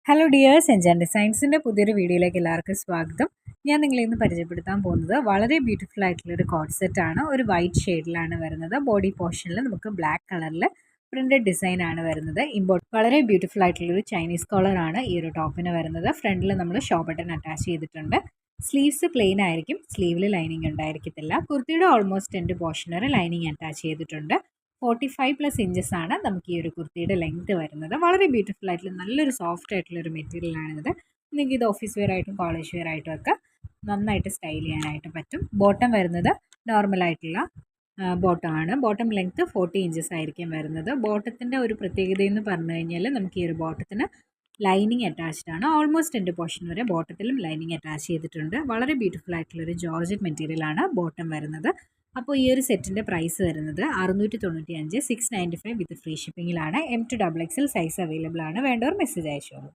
Hello dears, എൻജാൻ ഡിസൈൻസിൻ്റെ പുതിയൊരു വീഡിയോയിലേക്ക് എല്ലാവർക്കും സ്വാഗതം. ഞാൻ നിങ്ങളെ ഇന്ന് പരിചയപ്പെടുത്താൻ പോകുന്നത് വളരെ ബ്യൂട്ടിഫുൾ ആയിട്ടുള്ളൊരു കോഡ് സെറ്റാണ്. ഒരു വൈറ്റ് ഷെയ്ഡിലാണ് വരുന്നത്. ബോഡി പോർഷനിൽ നമുക്ക് ബ്ലാക്ക് കളറിൽ പ്രിൻറ്റഡ് ഡിസൈൻ ആണ് വരുന്നത്. വളരെ ബ്യൂട്ടിഫുൾ ആയിട്ടുള്ളൊരു ചൈനീസ് കോളറാണ് ഈ ഒരു ടോപ്പിന് വരുന്നത്. ഫ്രണ്ടിൽ നമ്മൾ ഷോ ബട്ടൺ അറ്റാച്ച് ചെയ്തിട്ടുണ്ട്. സ്ലീവ്സ് പ്ലെയിൻ ആയിരിക്കും, സ്ലീവിൽ ലൈനിങ് ഉണ്ടായിരിക്കത്തില്ല. കുർത്തിയുടെ ഓൾമോസ്റ്റ് എൻഡ് പോർഷൻ വരെ ലൈനിങ് അറ്റാച്ച് ചെയ്തിട്ടുണ്ട്. 45+ ഇഞ്ചസ് ആണ് നമുക്ക് ഈ ഒരു കുർത്തിയുടെ ലെങ്ത് വരുന്നത്. വളരെ ബ്യൂട്ടിഫുൾ ആയിട്ടുള്ള നല്ലൊരു സോഫ്റ്റ് ആയിട്ടുള്ളൊരു മെറ്റീരിയലാണിത്. നിങ്ങൾക്ക് ഇത് ഓഫീസ് വെയർ ആയിട്ടും കോളേജ് വെയർ ആയിട്ടും ഒക്കെ നന്നായിട്ട് സ്റ്റൈൽ ചെയ്യാനായിട്ട് പറ്റും. ബോട്ടം വരുന്നത് നോർമലായിട്ടുള്ള ബോട്ടമാണ്. ബോട്ടം ലെങ്ത് 40 ഇഞ്ചസ് ആയിരിക്കും വരുന്നത്. ബോട്ടത്തിൻ്റെ ഒരു പ്രത്യേകത എന്ന് പറഞ്ഞു കഴിഞ്ഞാൽ നമുക്ക് ഈ ഒരു ബോട്ടത്തിന് ലൈനിങ് അറ്റാച്ച്ഡ് ആണ്. ഓൾമോസ്റ്റ് എൻഡ് പോർഷൻ വരെ ബോട്ടത്തിലും ലൈനിങ് അറ്റാച്ച് ചെയ്തിട്ടുണ്ട്. വളരെ ബ്യൂട്ടിഫുൾ ആയിട്ടുള്ളൊരു ജോർജറ്റ് മെറ്റീരിയലാണ് ബോട്ടം വരുന്നത്. അപ്പോൾ ഈ ഒരു സെറ്റിൻ്റെ പ്രൈസ് വരുന്നത് 695, 695 വിത്ത് ഫ്രീ ഷിപ്പിങ്ങിലാണ്. M to XXL size available ആണ്. വേണ്ടവർ മെസ്സേജ് അയച്ചോളൂ.